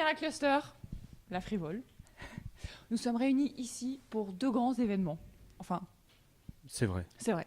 General Cluster, la Frivole. Nous sommes réunis ici pour 2 grands événements. Enfin, c'est vrai. C'est vrai.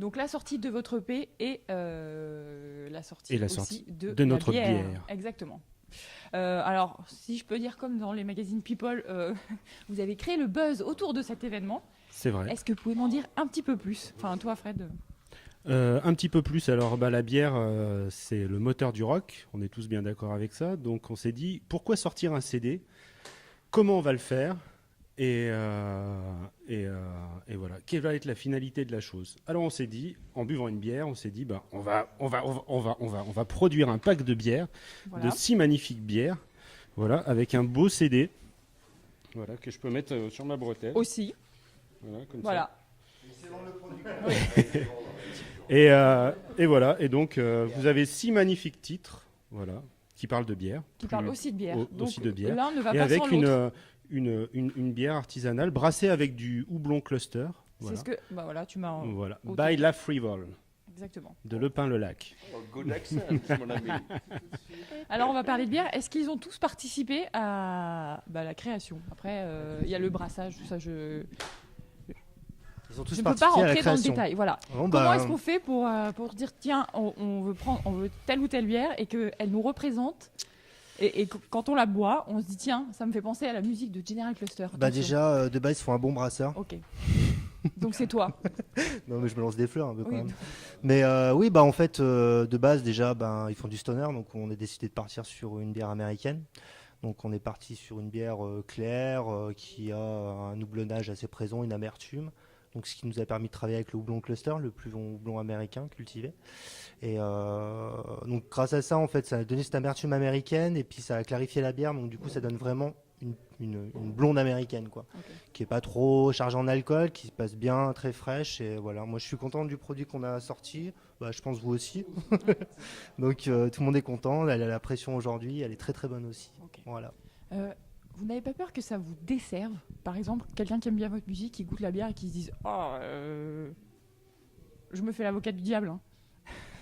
Donc la sortie de votre EP et la sortie aussi de notre bière. Exactement. Alors, si je peux dire comme dans les magazines People, vous avez créé le buzz autour de cet événement. C'est vrai. Est-ce que vous pouvez m'en dire un petit peu plus ? Enfin, toi, Fred. Un petit peu plus. Alors, la bière, c'est le moteur du rock. On est tous bien d'accord avec ça. Donc, on s'est dit, pourquoi sortir un CD ? Comment on va le faire ? Et voilà. Quelle va être la finalité de la chose ? Alors, on s'est dit, en buvant une bière, on s'est dit, on va produire un pack de bières, de 6 magnifiques bières, voilà, avec un beau CD, voilà, que je peux mettre sur ma bretelle. Aussi. Voilà, comme ça. Et voilà. Et donc, vous avez 6 magnifiques titres, voilà, qui parlent de bière. Qui parlent aussi de bière. Aussi de bière. L'un ne va et pas avec sans l'autre. Une bière artisanale brassée avec du houblon cluster. Voilà. C'est ce que tu m'as. Voilà. By La Frivole. Exactement. De Le Pin-le-Lac. Oh, good accent, mon ami. Alors on va parler de bière. Est-ce qu'ils ont tous participé à la création ? Après, il y a le brassage, tout ça. Ils ont tous je ne peux pas participé à la rentrer dans le création. détail. Voilà. Bon, Comment est-ce qu'on fait pour dire tiens, on veut telle ou telle bière et qu'elle nous représente ? Et quand on la boit, on se dit tiens, ça me fait penser à la musique de General Cluster. Déjà, de base, ils font un bon brasseur. Ok. Donc c'est toi. Non, mais je me lance des fleurs un peu quand Oui. même. Mais oui, en fait, de base, déjà, ils font du stoner. Donc, on a décidé de partir sur une bière américaine. Donc, on est parti sur une bière claire qui a un houblonnage assez présent, une amertume. Donc, ce qui nous a permis de travailler avec le houblon cluster, le plus long houblon américain cultivé. Et donc, grâce à ça, en fait, ça a donné cette amertume américaine et puis ça a clarifié la bière. Donc, du coup, ça donne vraiment une blonde américaine, quoi, qui est pas trop chargée en alcool, qui se passe bien, très fraîche. Et voilà, moi, je suis content du produit qu'on a sorti. Je pense vous aussi. Donc, tout le monde est content. Elle a la pression aujourd'hui. Elle est très, très bonne aussi. Okay. Voilà. Vous n'avez pas peur que ça vous desserve ? Par exemple, quelqu'un qui aime bien votre musique, qui goûte la bière et qui se dise « Oh, je me fais l'avocat du diable. »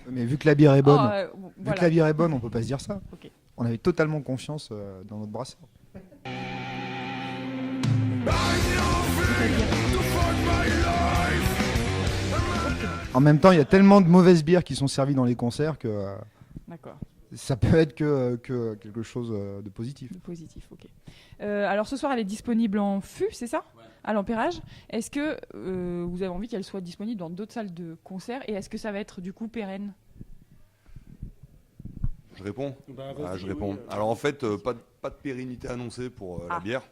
Mais vu que la bière est bonne, voilà. que la bière est bonne, on peut pas se dire ça. Okay. On avait totalement confiance dans notre brasseur. En même temps, il y a tellement de mauvaises bières qui sont servies dans les concerts que D'accord. Ça peut être que quelque chose de positif. De positif, ok. Alors ce soir, elle est disponible en fût, c'est ça ? Ouais. À l'ampérage. Est-ce que vous avez envie qu'elle soit disponible dans d'autres salles de concert ? Et est-ce que ça va être du coup pérenne ? Je réponds. Je réponds. Alors en fait, pas de pérennité annoncée pour la bière.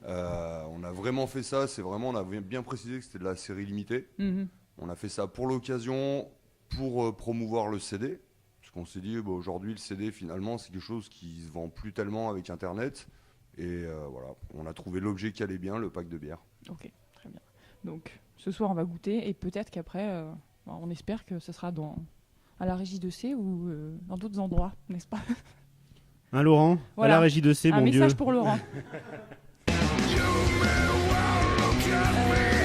On a vraiment fait ça, on a bien précisé que c'était de la série limitée. Mm-hmm. On a fait ça pour l'occasion, pour promouvoir le CD. Parce qu'on s'est dit, aujourd'hui, le CD, finalement, c'est quelque chose qui se vend plus tellement avec Internet. Et voilà, on a trouvé l'objet qui allait bien, le pack de bière. Ok, très bien. Donc, ce soir, on va goûter. Et peut-être qu'après, on espère que ce sera à la Régie de C ou dans d'autres endroits, n'est-ce pas ? Laurent, voilà. À la Régie de C, bon Dieu. Un message pour Laurent.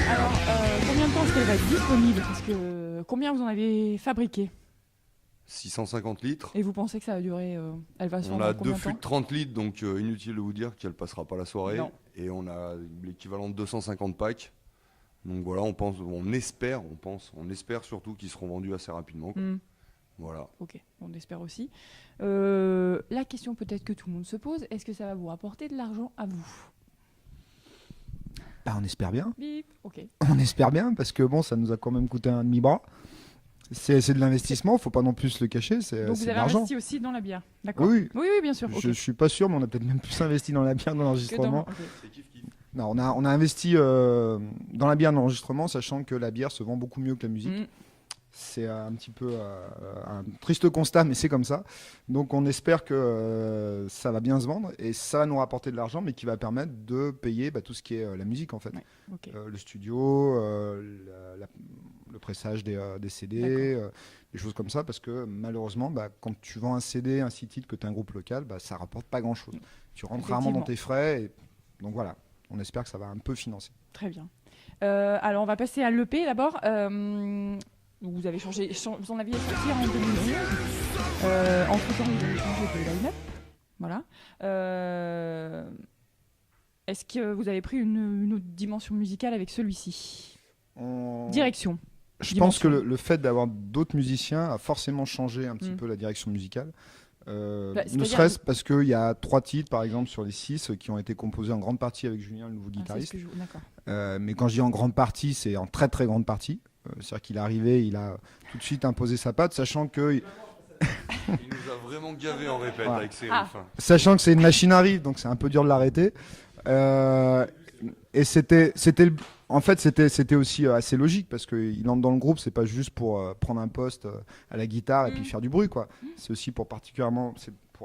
Alors, combien de temps est-ce qu'elle va être disponible ? Parce que combien vous en avez fabriqué ? 650 litres. Et vous pensez que ça va durer elle va se vendre On a combien 2 de fûts temps de 30 litres, donc inutile de vous dire qu'elle passera pas la soirée. Non. Et on a l'équivalent de 250 packs. Donc voilà, on espère surtout qu'ils seront vendus assez rapidement. Voilà. Ok, on espère aussi. La question peut-être que tout le monde se pose, est-ce que ça va vous rapporter de l'argent à vous ? On espère bien. Bip, ok. On espère bien, parce que ça nous a quand même coûté un demi-bras. C'est de l'investissement, faut pas non plus se le cacher. Donc vous avez investi aussi dans la bière, d'accord ? Oui, bien sûr. Je suis pas sûr, mais on a peut-être même plus investi dans la bière dans l'enregistrement. Okay. Non, on a investi dans la bière dans l'enregistrement, sachant que la bière se vend beaucoup mieux que la musique. C'est un petit peu un triste constat, mais c'est comme ça. Donc on espère que ça va bien se vendre et ça va nous rapporter de l'argent, mais qui va permettre de payer tout ce qui est la musique en fait. Ouais, okay. Le studio, le pressage des CD, des choses comme ça, parce que malheureusement, quand tu vends un CD, un 6 titres, que tu as un groupe local, ça rapporte pas grand-chose. Tu rentres rarement dans tes frais, et donc voilà, on espère que ça va un peu financer. Très bien. Alors on va passer à l'EP d'abord. Vous avez changé, vous en aviez sorti en 2011. Entre-temps, vous avez changé de line-up. Voilà. Est-ce que vous avez pris une autre dimension musicale avec celui-ci ? Direction. Je pense que le fait d'avoir d'autres musiciens a forcément changé un petit peu la direction musicale. Ne serait-ce parce qu'il y a 3 titres, par exemple, sur les 6 qui ont été composés en grande partie avec Julien, le nouveau guitariste. Mais quand je dis en grande partie, c'est en très très grande partie. C'est-à-dire qu'il est arrivé, il a tout de suite imposé sa patte, sachant que... Il nous a vraiment gavé en répète avec ses riffs. Sachant que c'est une machine à riff, donc c'est un peu dur de l'arrêter. Et en fait, c'était aussi assez logique parce qu'il entre dans le groupe, c'est pas juste pour prendre un poste à la guitare et puis faire du bruit, quoi. C'est aussi pour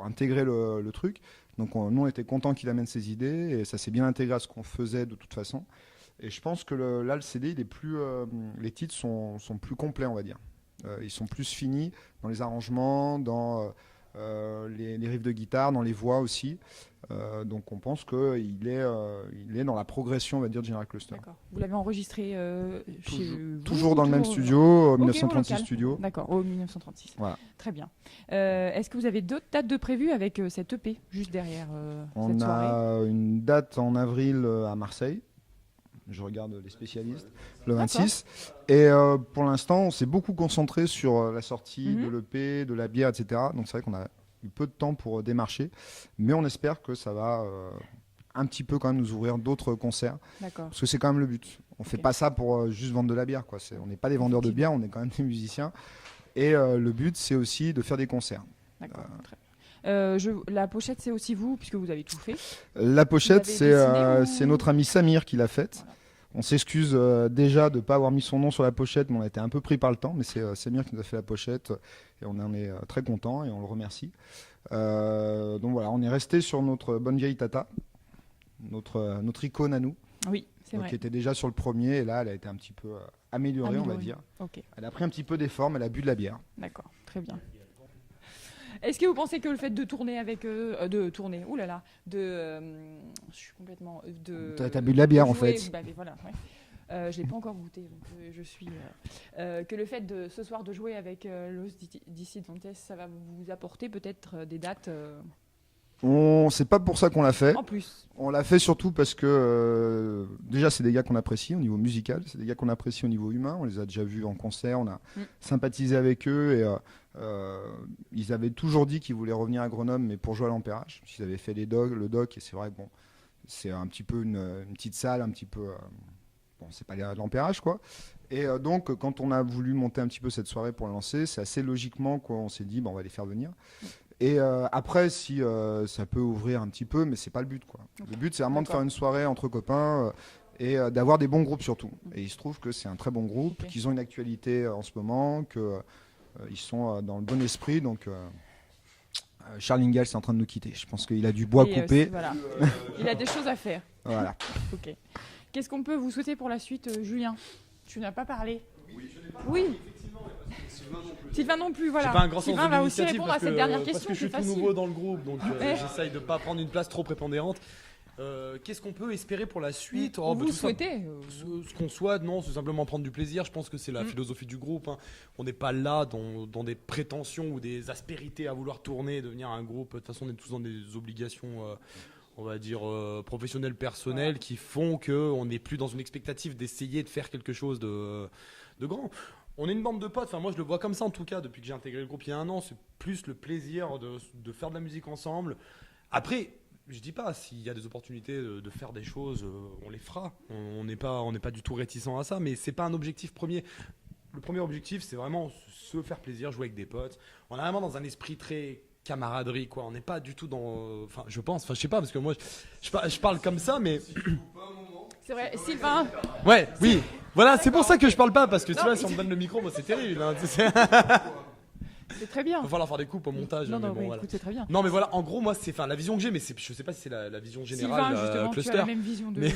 intégrer le truc. Donc nous, on était contents qu'il amène ses idées et ça s'est bien intégré à ce qu'on faisait de toute façon. Et je pense que là, le CD, les titres sont plus complets, on va dire. Ils sont plus finis dans les arrangements, dans les riffs de guitare, dans les voix aussi. Donc on pense qu'il est dans la progression, on va dire, de General Cluster. D'accord. Vous l'avez enregistré toujours dans le même studio, au 1936 studio. D'accord, au 1936. Voilà. Très bien. Est-ce que vous avez d'autres dates de prévues avec cette EP juste derrière cette soirée ? On a une date en avril à Marseille. Je regarde les spécialistes, le 26. Et pour l'instant, on s'est beaucoup concentré sur la sortie de l'EP, de la bière, etc. Donc c'est vrai qu'on a eu peu de temps pour démarcher. Mais on espère que ça va un petit peu quand même nous ouvrir d'autres concerts. D'accord. Parce que c'est quand même le but. On ne fait pas ça pour juste vendre de la bière, quoi. On n'est pas des vendeurs de bière, on est quand même des musiciens. Et le but, c'est aussi de faire des concerts. D'accord, très bien. La pochette, c'est aussi vous, puisque vous avez tout fait. La pochette, c'est notre ami Samir qui l'a faite. Voilà. On s'excuse déjà de ne pas avoir mis son nom sur la pochette, mais on a été un peu pris par le temps. Mais c'est Samir qui nous a fait la pochette et on en est très content et on le remercie. Donc voilà, on est resté sur notre bonne vieille Tata, notre icône à nous. Oui, c'est vrai. Qui était déjà sur le premier et là, elle a été un petit peu améliorée, on va dire. Okay. Elle a pris un petit peu des formes, elle a bu de la bière. D'accord, très bien. Est-ce que vous pensez que le fait de tourner avec je suis complètement t'as bu de la bière en fait. Voilà, ouais. Je l'ai pas encore goûté, donc je suis que le fait de ce soir de jouer avec Los Dissidentes, ça va vous apporter peut-être des dates. C'est pas pour ça qu'on l'a fait. En plus. On l'a fait surtout parce que déjà c'est des gars qu'on apprécie au niveau musical, c'est des gars qu'on apprécie au niveau humain. On les a déjà vus en concert, on a sympathisé avec eux et ils avaient toujours dit qu'ils voulaient revenir à Grenoble, mais pour jouer à l'Ampérage. Ils avaient fait le doc et c'est vrai que bon, c'est un petit peu une petite salle, un petit peu bon, c'est pas l'Ampérage quoi. Et donc quand on a voulu monter un petit peu cette soirée pour le lancer, c'est assez logiquement qu'on s'est dit bon, on va les faire venir. Et après, si ça peut ouvrir un petit peu, mais c'est pas le but, quoi. Okay. Le but, c'est vraiment de faire une soirée entre copains et d'avoir des bons groupes surtout. Et il se trouve que c'est un très bon groupe, qu'ils ont une actualité en ce moment, qu'ils sont dans le bon esprit. Donc, Charles Ingalls est en train de nous quitter. Je pense qu'il a du bois coupé. Voilà. Il a des choses à faire. Voilà. Ok. Qu'est-ce qu'on peut vous souhaiter pour la suite, Julien ? Tu n'as pas parlé. Oui, je n'ai pas parlé. Oui. Sylvain non plus, voilà. J'ai pas un grand sens Sylvain de va aussi l'initiative répondre à cette dernière question. Parce que je suis tout nouveau dans le groupe, donc j'essaye de ne pas prendre une place trop prépondérante. Qu'est-ce qu'on peut espérer pour la suite ? Vous souhaitez ce qu'on souhaite, non, c'est simplement prendre du plaisir. Je pense que c'est la philosophie du groupe. Hein. On n'est pas là dans des prétentions ou des aspérités à vouloir tourner, devenir un groupe. De toute façon, on est tous dans des obligations, on va dire, professionnelles, personnelles, qui font qu'on n'est plus dans une expectative d'essayer de faire quelque chose de grand. On est une bande de potes, enfin moi je le vois comme ça en tout cas depuis que j'ai intégré le groupe il y a 1 an, c'est plus le plaisir de faire de la musique ensemble. Après, je dis pas, s'il y a des opportunités de faire des choses, on les fera. On n'est pas du tout réticent à ça, mais c'est pas un objectif premier. Le premier objectif c'est vraiment se faire plaisir, jouer avec des potes. On est vraiment dans un esprit très camaraderie quoi, on n'est pas du tout dans... Enfin je sais pas parce que moi je parle comme ça mais... C'est vrai, Sylvain. Ouais, oui. Voilà, c'est pour ça que je parle pas, parce que tu vois, si on me donne le micro, moi, c'est terrible. Hein, c'est très bien. Il va falloir faire des coupes au montage. Non, mais bon, voilà. Écoute, c'est très bien. Non, mais voilà, en gros, moi, c'est la vision que j'ai, mais je sais pas si c'est la vision générale. Sylvain, justement, Cluster. tu as la même vision de nous.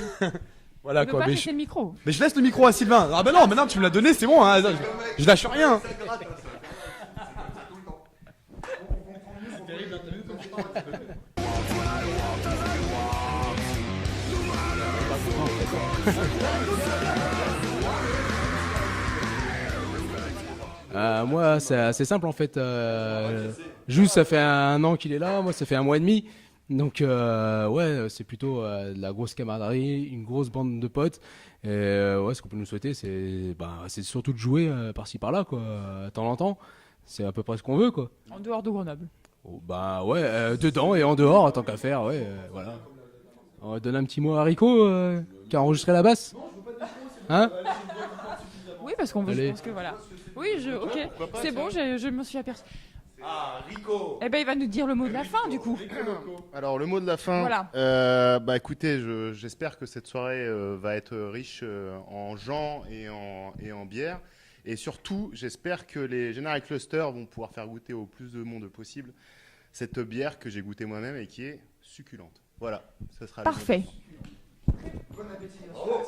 Voilà, quoi. Mais le micro. Mais je laisse le micro à Sylvain. Ah, bah non, maintenant, tu me l'as donné, c'est bon. Hein, je lâche rien. C'est terrible, hein, t'as vu comme je parle. Moi, c'est assez simple en fait. Juste, ça fait 1 an qu'il est là, moi ça fait 1 mois et demi. Donc ouais, c'est plutôt de la grosse camaraderie, une grosse bande de potes. Et ouais, ce qu'on peut nous souhaiter, c'est surtout de jouer par-ci par-là, quoi, de temps en temps. C'est à peu près ce qu'on veut, quoi. En dehors de Grenoble. Oh, bah ouais, dedans et en dehors, tant qu'à faire, ouais, voilà. On va donner un petit mot à Rico qui a enregistré la basse. Hein? Oui, parce qu'on veut, je Allez. pense que voilà. Oui, ok, c'est bon, je me suis aperçu. Ah, Rico. Eh ben, il va nous dire le mot de la fin, du coup. Alors, le mot de la fin. Voilà. Bah écoutez, j'espère que cette soirée va être riche en gens et en bière. Et surtout, j'espère que les Général Cluster vont pouvoir faire goûter au plus de monde possible cette bière que j'ai goûtée moi-même et qui est succulente. Voilà, ça sera parfait. Bon appétit. Bravo.